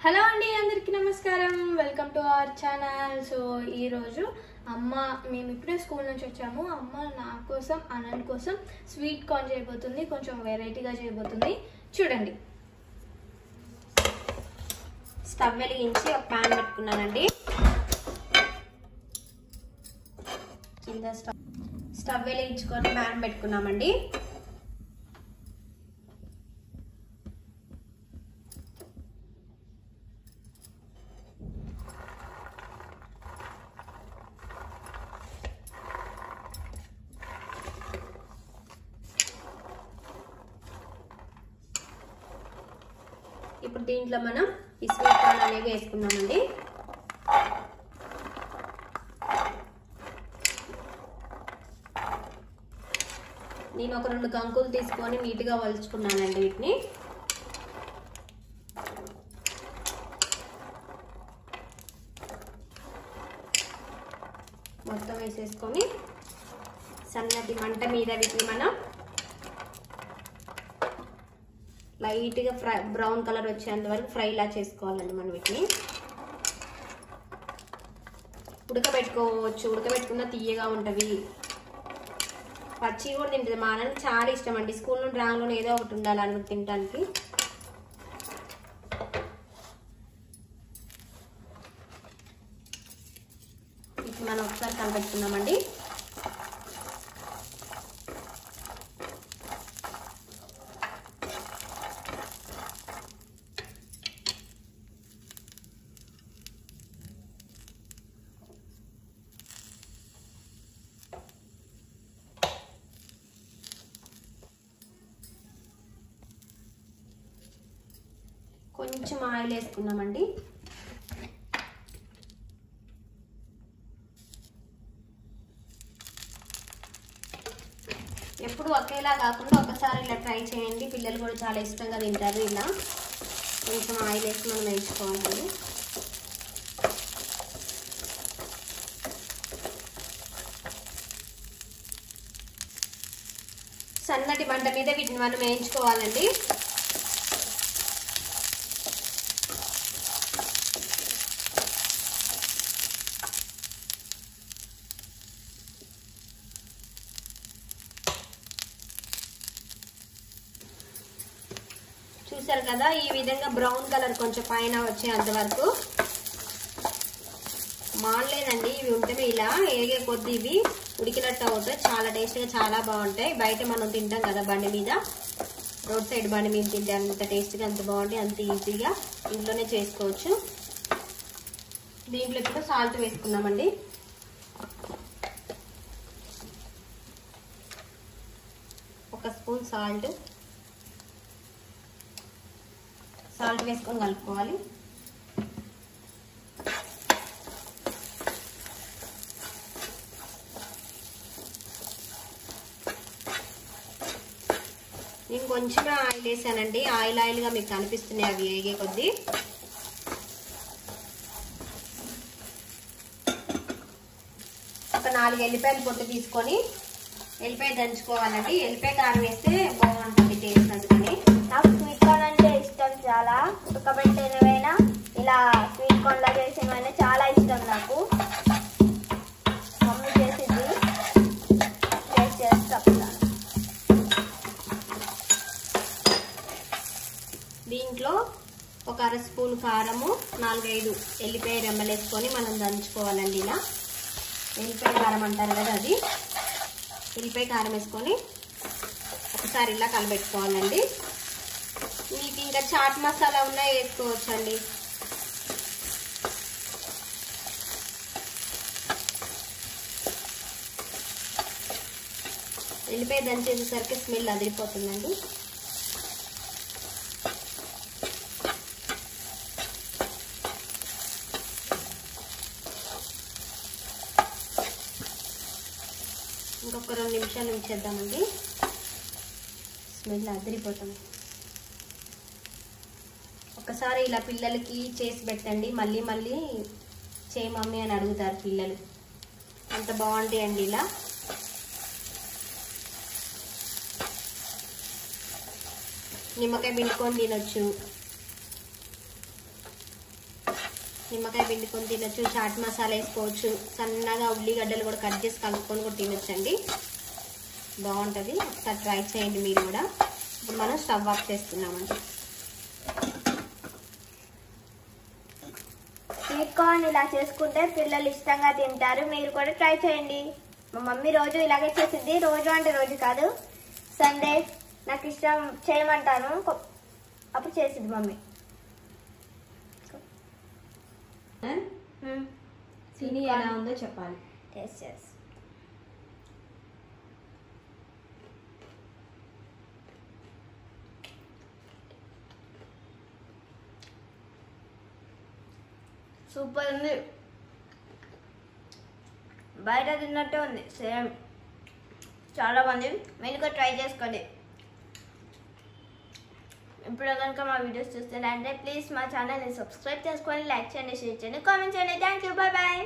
Hello అండి, అందరికీ నమస్కారం. Welcome to our channel. So ఈరోజు మేము ఇప్పుడే స్కూల్ నుంచి వచ్చాము. అమ్మ నా కోసం అనంత్ కోసం స్వీట్ కార్న్ చేయబోతుంది. కొంచెం వెరైటీగా చేయబోతుంది, చూడండి. స్టవ్ వెలిగించి ఒక ప్యాన్ పెట్టుకున్నానండి. కింద స్టవ్ వెలిగించుకొని ప్యాన్ పెట్టుకున్నామండి. ఇప్పుడు దీంట్లో మనం ఈ స్వీట్ కార్న్ అనేవి వేసుకున్నామండి. నేను ఒక 2 కంకులు తీసుకొని నీట్గా వలుచుకున్నానండి. వీటిని మొత్తం వేసేసుకొని సన్నటి మంట మీద వీటిని మనం లైట్గా బ్రౌన్ కలర్ వచ్చేంత వరకు ఫ్రైలా చేసుకోవాలండి. మనం వీటిని ఉడకబెట్టుకోవచ్చు. ఉడకబెట్టుకున్న తీయగా ఉంటుంది. పచ్చి కూడా తింటుంది. మా నాన్నకి చాలా ఇష్టం అండి. స్కూల్ నుండి రాగానే ఏదో ఒకటి ఉండాలని తినడానికి. ఇప్పుడు మనం ఒకసారి కలపెట్టుకున్నామండి. కొంచెం ఆయిల్ వేసుకున్నామండి. ఎప్పుడు ఒకేలా కాకుండా ఒకసారి ఇలా ట్రై చేయండి. పిల్లలు కూడా చాలా ఇష్టంగా తింటారు. ఇలా కొంచెం ఆయిల్ వేసి మనం వేసుకోవాలండి. సన్నటి మంట మీద వీటిని మనం వేయించుకోవాలండి. చూసారు కదా, ఈ విధంగా బ్రౌన్ కలర్ కొంచెం పైన వచ్చేంత వరకు మానలేదండి. ఇవి ఉంటే ఇలా ఏగే కొద్ది ఇవి ఉడికినట్టు అవుతాయి. చాలా టేస్ట్గా చాలా బాగుంటాయి. బయట మనం తింటాం కదా బండి మీద, రోడ్ సైడ్ బండి మీద తింటే అంత టేస్ట్గా అంత బాగుంటాయి. అంత ఈజీగా ఇంట్లోనే చేసుకోవచ్చు. దీంట్లో ఇప్పుడు సాల్ట్ వేసుకున్నామండి. ఒక స్పూన్ సాల్ట్ వేసుకొని కలుపుకోవాలి. నేను కొంచెం ఆయిల్ వేసానండి. ఆయిల్గా మీకు కనిపిస్తున్నాయి అవి వేగే కొద్దీ. ఒక 4 ఎల్లిపాయల పొట్టు తీసుకొని ఎల్లిపాయ దంచుకోవాలండి. ఎల్లిపాయ కారం వేస్తే బాగుంటుంది టేస్ట్. అందుకని నాకు స్వీట్ కార్న్ అంటే ఇష్టం చాలా. ఉడకబెట్టినవైనా ఇలా స్వీట్ కార్న్ లా చేసినవైనా చాలా ఇష్టం నాకు. మమ్మీ చేసింది టేస్ట్ చేసి చెప్తాను. దీంట్లో ఒక 1/2 స్పూన్ కారము, 4-5 ఎల్లిపాయ రెమ్మలు వేసుకొని మనం దంచుకోవాలండి. ఇలా ఎల్లిపాయ కారం అంటారు కదా, అది ఎల్లిపాయ కారం వేసుకొని ఒకసారి ఇలా కలబెట్టుకోవాలండి. మీకు ఇంకా చాట్ మసాలా ఉన్నా వేసుకోవచ్చండి. ఎల్లిపాయ దంచేసరికి స్మెల్ అదిరిపోతుందండి. ఇంకొక 2 నిమిషాలు ఉంచేద్దామండి. స్మెల్ అదిరిపోతుంది. ఒకసారి ఇలా పిల్లలకి చేసి పెట్టండి. మళ్ళీ మళ్ళీ చేయి మమ్మీ అని అడుగుతారు పిల్లలు. అంత బాగుంటాయండి ఇలా. నిమ్మకాయ పిండుకొని తినొచ్చు. నిమ్మకాయ పిండుకొని తినొచ్చు, చాట్ మసాలా వేసుకోవచ్చు, సన్నగా ఉల్లిగడ్డలు కూడా కట్ చేసి కలుపుకొని కూడా తినొచ్చండి. బాగుంటుంది, ఒకసారి ట్రై చేయండి మీరు కూడా. ఇప్పుడు మనం స్టవ్ ఆఫ్ చేస్తున్నామండి. స్వీట్ కార్న్ ఇలా చేసుకుంటే పిల్లలు ఇష్టంగా తింటారు, మీరు కూడా ట్రై చేయండి. మా మమ్మీ రోజు ఇలాగే చేసింది, రోజు అంటే రోజు కాదు, సండే నాకు ఇష్టం చేయమంటాను అప్పుడు చేసింది మమ్మీ. తిని ఎలా ఉందో చెప్పాలి. ఎస్ సూపర్ ఉంది, బయట తిన్నట్టే ఉంది సేమ్. చాలా బాగుంది, మీరు కూడా ట్రై చేసుకోండి. ఇప్పుడు కనుక మా వీడియోస్ చూస్తున్నారంటే ప్లీజ్ మా ఛానల్ని సబ్స్క్రైబ్ చేసుకొని, లైక్ చేయండి, షేర్ చేయండి, కామెంట్ చేయండి. Thank you, bye bye.